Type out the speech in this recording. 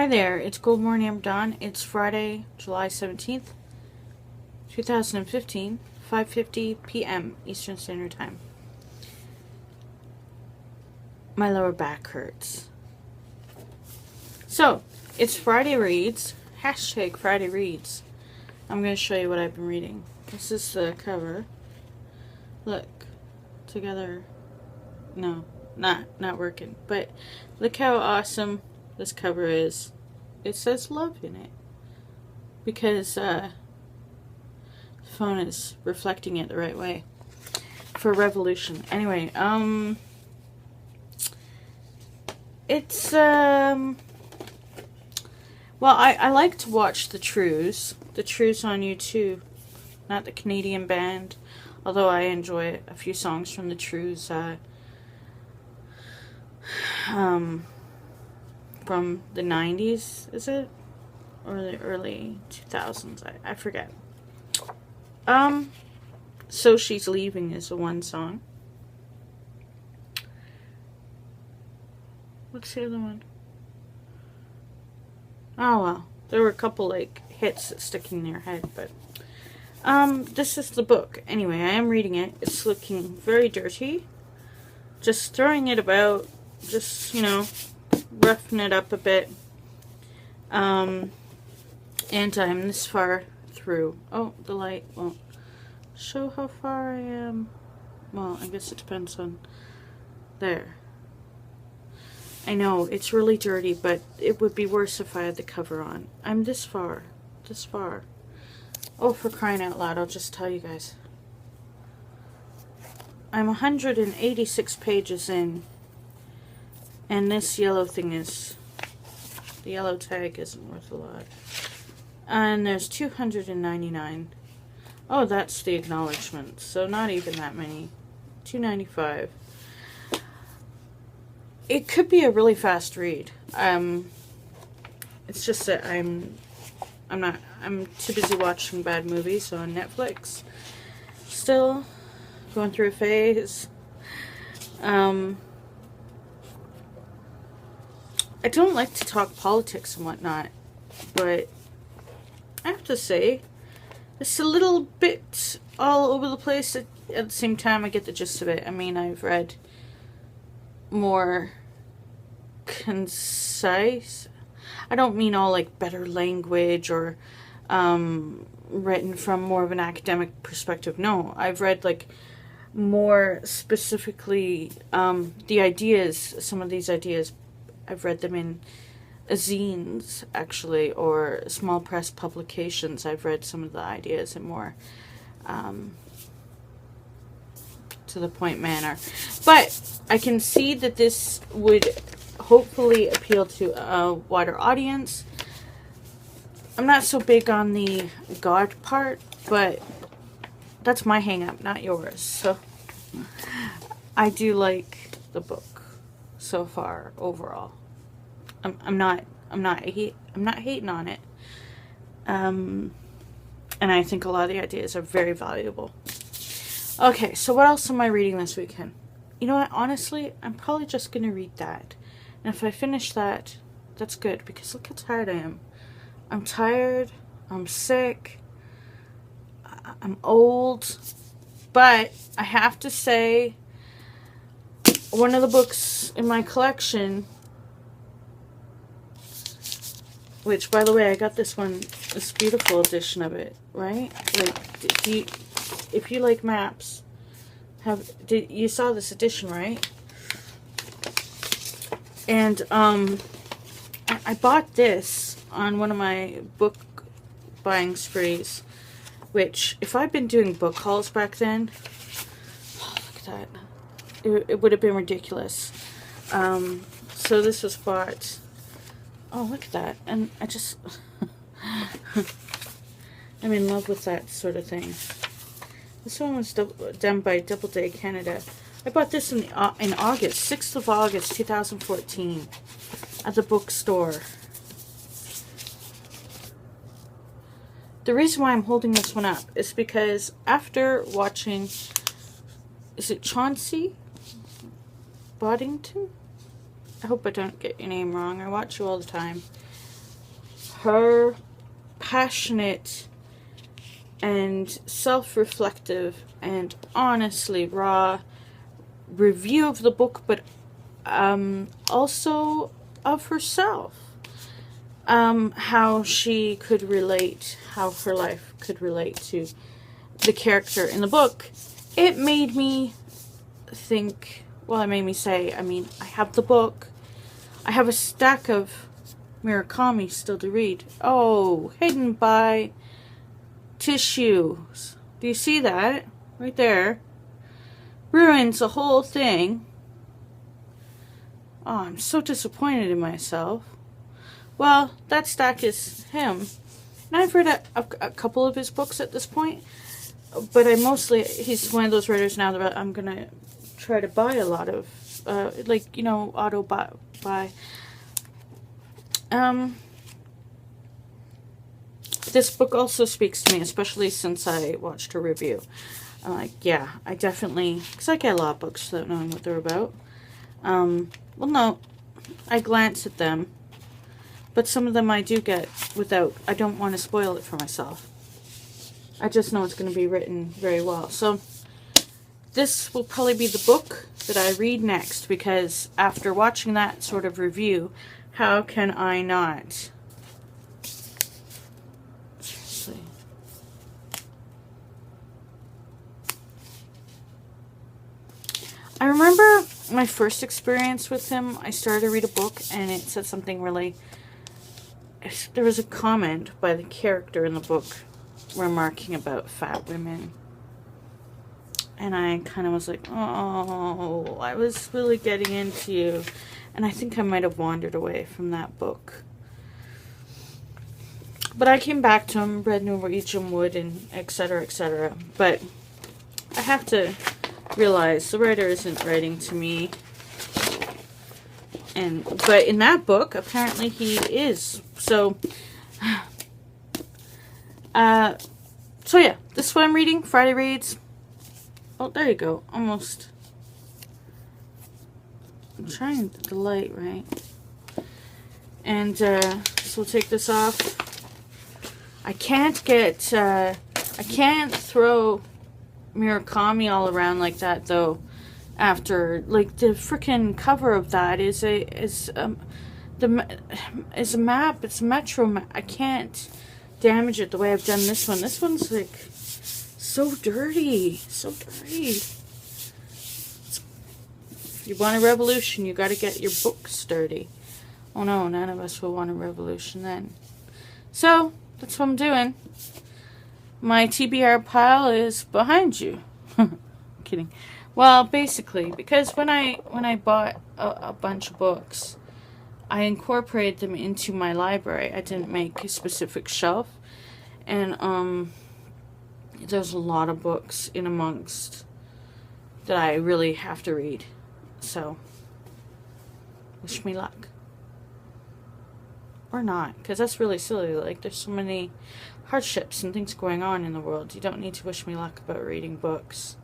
Hi there, it's Gold Morning, I'm Dawn. It's Friday, July 17th, 2015, 5:50 p.m. Eastern Standard Time. My lower back hurts. So, it's Friday Reads, hashtag Friday Reads. I'm going to show you what I've been reading. This is the cover. Look, together, no, not working, but look how awesome this cover is. It says love in it because the phone is reflecting it the right way for Revolution. Anyway, it's well, I like to watch the Trues on YouTube, not the Canadian band, although I enjoy a few songs from the Trues from the 90s, is it? Or the early 2000s, I forget. So She's Leaving is the one song. What's the other one? Oh well, there were a couple like hits that stick in your head, but this is the book. Anyway, I am reading it. It's looking very dirty. Just throwing it about, just, you know, roughing it up a bit. And I'm this far through. Oh, the light won't show how far I am. Well, I guess it depends on there. I know, it's really dirty, but it would be worse if I had the cover on. I'm this far. This far. Oh, for crying out loud, I'll just tell you guys. I'm 186 pages in. And this yellow thing is... the yellow tag isn't worth a lot. And there's 299. Oh, that's the acknowledgement. So not even that many. 295. It could be a really fast read. It's just that I'm too busy watching bad movies on Netflix. Still going through a phase. I don't like to talk politics and whatnot, but I have to say, it's a little bit all over the place. At the same time, I get the gist of it. I mean, I've read more concise. I don't mean all like better language or written from more of an academic perspective. No, I've read like more specifically the ideas, some of these ideas. I've read them in zines, actually, or small press publications. I've read some of the ideas in more to the point manner. But I can see that this would hopefully appeal to a wider audience. I'm not so big on the God part, but that's my hang-up, not yours. So I do like the book so far overall. I'm not hating on it. And I think a lot of the ideas are very valuable. Okay, so what else am I reading this weekend? You know what, honestly, I'm probably just going to read that. And if I finish that, that's good, because look how tired I am. I'm tired, I'm sick, I'm old, but I have to say, one of the books in my collection, which, by the way, I got this one, this beautiful edition of it, right? Like, if you like maps, you saw this edition, right? And I bought this on one of my book buying sprees, which, if I'd been doing book hauls back then, oh, look at that, it would have been ridiculous. So this was bought. Oh, look at that. And I just... I'm in love with that sort of thing. This one was done by Doubleday Canada. I bought this in August, 6th of August, 2014, at the bookstore. The reason why I'm holding this one up is because after watching... is it Choncey? Boddington? I hope I don't get your name wrong. I watch you all the time. her passionate and self-reflective and honestly raw review of the book, but also of herself. How she could relate, how her life could relate to the character in the book. It made me think, well, it made me say, I mean, I have the book. I have a stack of Murakami still to read. Oh, hidden by tissues. Do you see that? Right there. Ruins the whole thing. Oh, I'm so disappointed in myself. Well, that stack is him. And I've read a couple of his books at this point. But he's one of those writers now that I'm going to try to buy a lot of. Auto buy. This book also speaks to me, especially since I watched her review. I'm like, yeah, I definitely, because I get a lot of books without knowing what they're about. Well, no, I glance at them, but some of them I do get without, I don't want to spoil it for myself. I just know it's going to be written very well. So this will probably be the book that I read next, because after watching that sort of review, how can I not? Seriously. I remember my first experience with him. I started to read a book and it said something really... There was a comment by the character in the book remarking about fat women. And I kind of was like, oh, I was really getting into you. And I think I might have wandered away from that book. But I came back to him, read Norwegian Wood, and etc., etc. But I have to realize the writer isn't writing to me. But in that book, apparently he is. So yeah, this is what I'm reading. Friday Reads. Oh, there you go. Almost. I'm trying the light, right? And so we'll take this off. I can't throw Murakami all around like that, though. After, like, the freaking cover of that is a map. It's a metro map. I can't damage it the way I've done this one. This one's like so dirty, so dirty. If you want a revolution, you got to get your books dirty. Oh no, none of us will want a revolution then. So that's what I'm doing. My TBR pile is behind you. Kidding. Well, basically, because when I bought a bunch of books, I incorporated them into my library. I didn't make a specific shelf, and there's a lot of books in amongst that I really have to read. So, wish me luck. Or not, because that's really silly. Like, there's so many hardships and things going on in the world. You don't need to wish me luck about reading books.